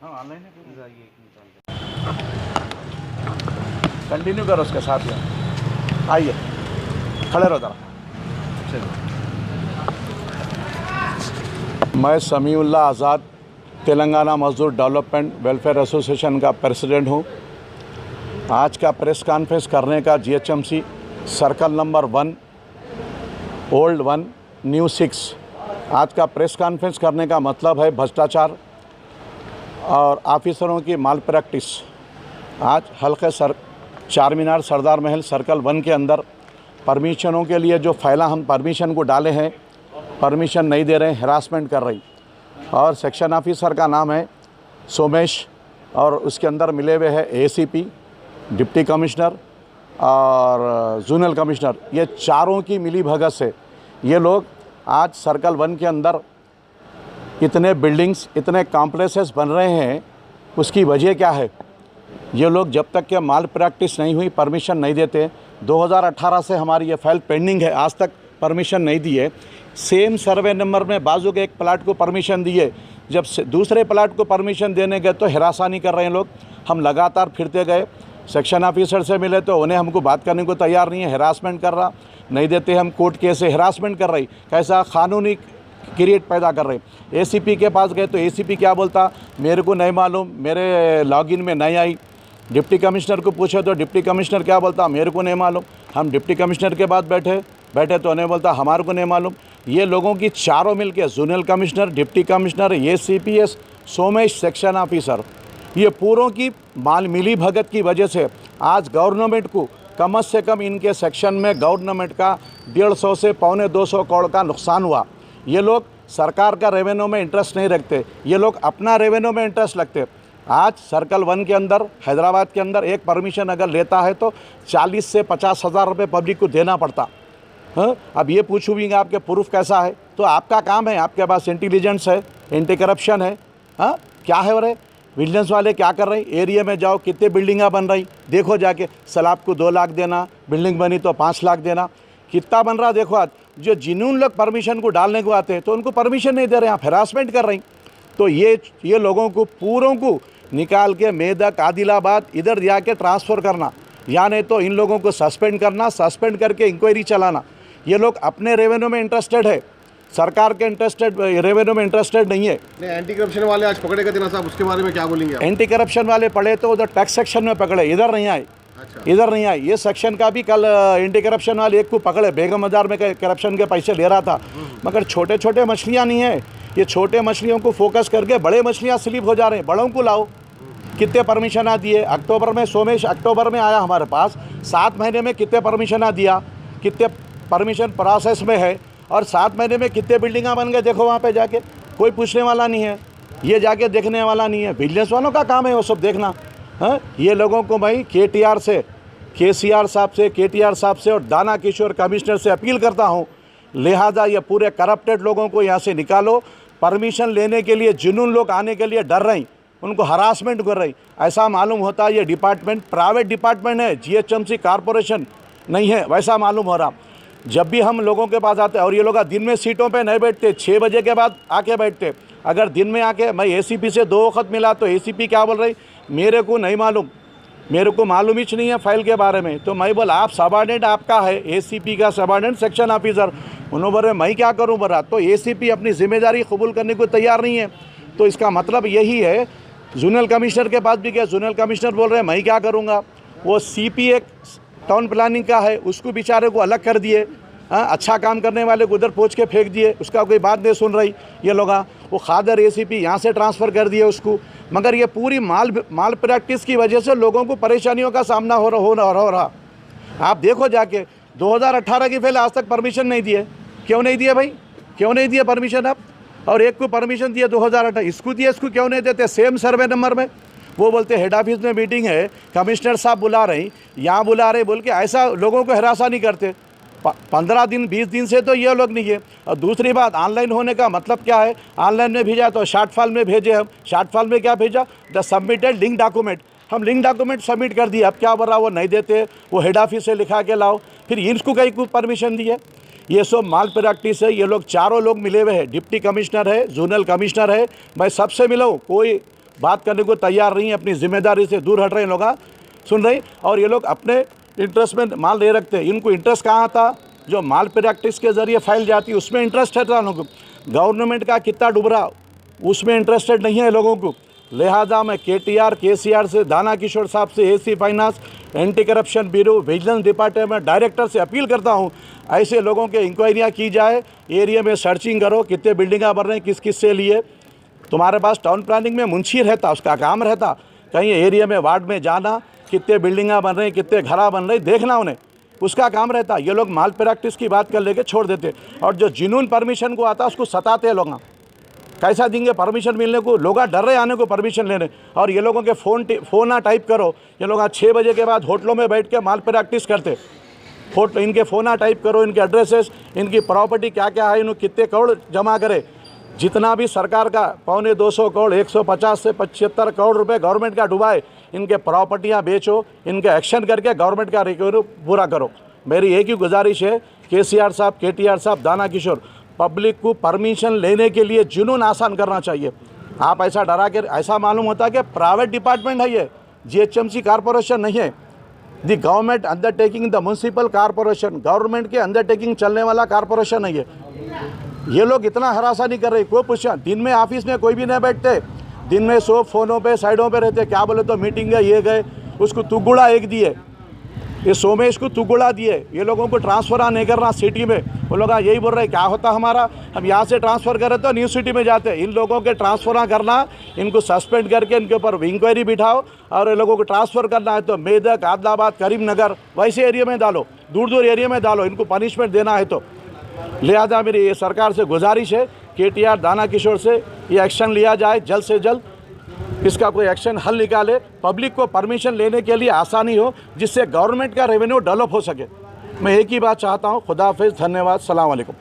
Online है, continue करो उसके साथ में। आइए खड़े रहो जरा। मैं समीउल्लाह आज़ाद तेलंगाना मजदूर डेवलपमेंट वेलफेयर एसोसिएशन का प्रेसिडेंट हूँ। आज का प्रेस कॉन्फ्रेंस करने का GHMC circle number 1 old 1 new 6 आज का प्रेस कॉन्फ्रेंस करने का मतलब है भ्रष्टाचार और ऑफिसरों की माल प्रैक्टिस। आज हल्के चार मीनार सरदार महल सर्कल 1 के अंदर परमिशनों के लिए जो फाइला हम परमिशन को डाले हैं, परमिशन नहीं दे रहे हैं, हरासमेंट कर रही। और सेक्शन ऑफिसर का नाम है सोमेश और उसके अंदर मिले हुए हैं एसीपी, डिप्टी कमिश्नर और जोनल कमिश्नर। ये चारों की मिली भगत से ये लोग आज सर्कल 1 के अंदर इतने बिल्डिंग्स, इतने कॉम्प्लेक्सेस बन रहे हैं। उसकी वजह क्या है? ये लोग जब तक के माल प्रैक्टिस नहीं हुई परमिशन नहीं देते। 2018 से हमारी ये फाइल पेंडिंग है, आज तक परमिशन नहीं दी है। सेम सर्वे नंबर में बाजू के एक प्लाट को परमिशन दिए, जब दूसरे प्लाट को परमिशन देने गए तो हरासानी कर रहे हैं लोग। हम लगातार फिरते गए, सेक्शन ऑफिसर से मिले तो उन्हें हमको बात करने को तैयार नहीं है, हरासमेंट कर रहा, नहीं देते हम कोर्ट केस से हरासमेंट कर रही। कैसा कानूनी क्रिएट पैदा कर रहे। एसीपी के पास गए तो एसीपी क्या बोलता, मेरे को नहीं मालूम, मेरे लॉगिन में नहीं आई। डिप्टी कमिश्नर को पूछे तो डिप्टी कमिश्नर क्या बोलता, मेरे को नहीं मालूम। हम डिप्टी कमिश्नर के बाद बैठे तो उन्हें बोलता हमारे को नहीं मालूम। ये लोगों की चारों मिलके zonal commissioner, deputy commissioner, ACPs, Somesh section officer, ये पूरों की माल मिली भगत की वजह से आज गवर्नमेंट को कम से कम इनके सेक्शन में गवर्नमेंट का 150 से 250 करोड़ का नुकसान हुआ। ये लोग सरकार का रेवेन्यू में इंटरेस्ट नहीं रखते, ये लोग अपना रेवेन्यू में इंटरेस्ट रखते। आज सर्कल 1 के अंदर हैदराबाद के अंदर एक परमिशन अगर लेता है तो 40 से 50 हज़ार रुपये पब्लिक को देना पड़ता। हाँ, अब ये पूछूँगी आपके प्रूफ कैसा है? तो आपका काम है, आपके पास इंटेलिजेंस है, एंटी करप्शन है। हाँ, क्या है? अरे विजिलेंस वाले क्या कर रहे हैं? एरिया में जाओ, कितने बिल्डिंगां बन रही देखो जाके। सलाब को 2 लाख देना, बिल्डिंग बनी तो 5 लाख देना, कितना बन रहा देखो। आज जो जिन्होंने लोग परमिशन को डालने को आते हैं तो उनको परमिशन नहीं दे रहे, आप हरासमेंट कर रही। तो ये लोगों को पूरों को निकाल के मेदक, आदिलाबाद इधर जाके ट्रांसफ़र करना, या नहीं तो इन लोगों को सस्पेंड करना, सस्पेंड करके इंक्वायरी चलाना। ये लोग अपने रेवेन्यू में इंटरेस्टेड है, सरकार के रेवेन्यू में इंटरेस्टेड नहीं है। एंटी करप्शन वाले आज पकड़े गए थे ना साहब, उसके बारे में क्या बोलेंगे आप? एंटी करप्शन वाले पड़े तो उधर टैक्स सेक्शन में पकड़े, इधर नहीं आए। अच्छा। इधर नहीं आए। ये सेक्शन का भी कल एंटी करप्शन वाले एक को पकड़े, बेगम बाजार में करप्शन के पैसे ले रहा था। मगर छोटे छोटे मछलियाँ नहीं है, ये छोटे मछलियों को फोकस करके बड़े मछलियाँ स्लिप हो जा रहे हैं। बड़ों को लाओ। कितने परमिशन आ दिए? अक्टूबर में सोमेश अक्टूबर में आया हमारे पास, 7 महीने में कितने परमिशन आ दिया, कितने परमिशन प्रोसेस में है, और 7 महीने में कितने बिल्डिंगां बन गए देखो। वहाँ पे जाके कोई पूछने वाला नहीं है, ये जाके देखने वाला नहीं है। विजिलेंस वालों का काम है वो सब देखना। हाँ, ये लोगों को मैं केटीआर से, केसीआर साहब से, केटीआर साहब से और दाना किशोर कमिश्नर से अपील करता हूँ, लिहाजा ये पूरे करप्टेड लोगों को यहाँ से निकालो। परमिशन लेने के लिए जिन्होंने लोग आने के लिए डर रही, उनको हरासमेंट कर रही। ऐसा मालूम होता है ये डिपार्टमेंट प्राइवेट डिपार्टमेंट है, जीएचएमसी कॉरपोरेशन नहीं है, वैसा मालूम हो रहा। जब भी हम लोगों के पास आते हैं, और ये लोग दिन में सीटों पे नहीं बैठते, 6 बजे के बाद आके बैठते। अगर दिन में आके, मैं एसीपी से 2 वक्त मिला तो एसीपी क्या बोल रही, मेरे को नहीं मालूम, मेरे को मालूम ही नहीं है फाइल के बारे में। तो मैं बोला आप सबॉर्डिनेट आपका है, एसीपी का सबॉर्डिनेट सेक्शन ऑफिसर। उन्होंने बोले मैं क्या करूँ बोला। तो एसीपी अपनी जिम्मेदारी कबूल करने को तैयार नहीं है। तो इसका मतलब यही है, जोनल कमिश्नर के पास भी गया, जोनल कमिश्नर बोल रहे हैं मैं क्या करूँगा। वो सीपी एक टाउन प्लानिंग का है, उसको बेचारे को अलग कर दिए। हाँ, अच्छा काम करने वाले को उधर पहुँच के फेंक दिए, उसका कोई बात नहीं सुन रही ये लोग। वो खादर एसीपी यहाँ से ट्रांसफ़र कर दिए उसको। मगर ये पूरी माल प्रैक्टिस की वजह से लोगों को परेशानियों का सामना हो रहा। आप देखो जाके 2018 की फाइल आज तक परमिशन नहीं दिए। क्यों नहीं दिए भाई, क्यों नहीं दिए परमिशन आप? और एक को परमिशन दिए 2018, इसको दिए, इसको क्यों नहीं देते? सेम सर्वे नंबर में वो बोलते हेड ऑफिस में मीटिंग है, कमिश्नर साहब बुला रही, यहाँ बुला रहे बोल के ऐसा लोगों को हरासा नहीं करते। 15 दिन 20 दिन से तो ये लोग नहीं है। और दूसरी बात, ऑनलाइन होने का मतलब क्या है? ऑनलाइन में भेजा तो शॉर्ट फाइल में भेजे हम, शॉर्ट फाइल में क्या भेजा, द सबमिटेड लिंक डॉक्यूमेंट। हम लिंक डॉक्यूमेंट सबमिट कर दिए, अब क्या बोल रहा वो नहीं देते, वो हेड ऑफिस से लिखा के लाओ, फिर इसको कहीं को परमिशन दिए। ये सब माल प्रैक्टिस है। ये लोग चारों लोग मिले हुए हैं, डिप्टी कमिश्नर है, जोनल कमिश्नर है, मैं सबसे मिला हूँ, कोई बात करने को तैयार नहीं है, अपनी जिम्मेदारी से दूर हट रहे हैं लोग, सुन रहे। और ये लोग अपने इंटरेस्ट में माल ले रखते हैं। इनको इंटरेस्ट कहाँ था? जो माल प्रैक्टिस के ज़रिए फैल जाती है उसमें इंटरेस्ट है लोगों को। गवर्नमेंट का कितना डूब रहा उसमें इंटरेस्टेड नहीं है लोगों को। लिहाजा मैं KTR KCR से, दाना किशोर साहब से, AC finance, anti corruption bureau, vigilance department director से अपील करता हूं, ऐसे लोगों के इंक्वायरियाँ की जाए। एरिया में सर्चिंग करो, कितने बिल्डिंगा बन रहे हैं, किस किस से लिए। तुम्हारे पास टाउन प्लानिंग में मुंशी रहता, उसका काम रहता कहीं एरिया में, वार्ड में जाना, कितने बिल्डिंगा बन रहे हैं, कितने घरा बन रहे हैं, देखना उन्हें, उसका काम रहता। ये लोग माल प्रैक्टिस की बात कर लेके छोड़ देते, और जो जिनून परमिशन को आता उसको सताते लोग। कैसा देंगे परमिशन मिलने को? लोग डर रहे आने को परमिशन लेने। और ये लोगों के फ़ोन टाइप करो, ये लोग 6 बजे के बाद होटलों में बैठ के माल प्रैक्टिस करते। इनके फ़ोन टाइप करो, इनके एड्रेसेस, इनकी प्रॉपर्टी क्या क्या है, इन्होंने कितने करोड़ जमा करे। जितना भी सरकार का 250 करोड़, 150 से 75 करोड़ रुपए गवर्नमेंट का डुबाए, इनके प्रॉपर्टियाँ बेचो, इनके एक्शन करके गवर्नमेंट का रिकवरी पूरा करो। मेरी एक ही गुजारिश है, KCR साहब, KTR साहब, दाना किशोर, पब्लिक को परमिशन लेने के लिए जुनून आसान करना चाहिए। आप ऐसा डरा के, ऐसा मालूम होता है कि प्राइवेट डिपार्टमेंट है ये, GHMC कॉरपोरेशन नहीं है। The government undertaking, the municipal corporation, government के अंडरटेकिंग चलने वाला कॉरपोरेशन नहीं है। ये लोग इतना हरासा नहीं कर रहे, कोई पूछा। दिन में ऑफिस में कोई भी नहीं बैठते, दिन में सब फ़ोनों पे साइडों पे रहते। क्या बोले तो मीटिंग है, ये गए, उसको तुगुड़ा एक दिए, ये सोमेश को तुगुड़ा दिए। ये लोगों को ट्रांसफ़र नहीं करना सिटी में। वो लोग यही बोल रहे क्या होता हमारा, हम यहाँ से ट्रांसफ़र करें तो न्यू सिटी में जाते। इन लोगों के ट्रांसफ़र करना, इनको सस्पेंड करके इनके ऊपर इंक्वायरी बिठाओ। और इन लोगों को ट्रांसफ़र करना है तो मेदक, आदिलाबाद, करीमनगर वैसे एरिया में डालो, दूर दूर एरिया में डालो, इनको पनिशमेंट देना है तो। लिहाजा मेरी ये सरकार से गुजारिश है, KTR, दाना किशोर से, ये एक्शन लिया जाए जल्द से जल्द, इसका कोई एक्शन हल निकाले, पब्लिक को परमिशन लेने के लिए आसानी हो, जिससे गवर्नमेंट का रेवेन्यू डेवलप हो सके। मैं एक ही बात चाहता हूँ। खुदा हाफिज़, धन्यवाद, सलाम अलैकुम।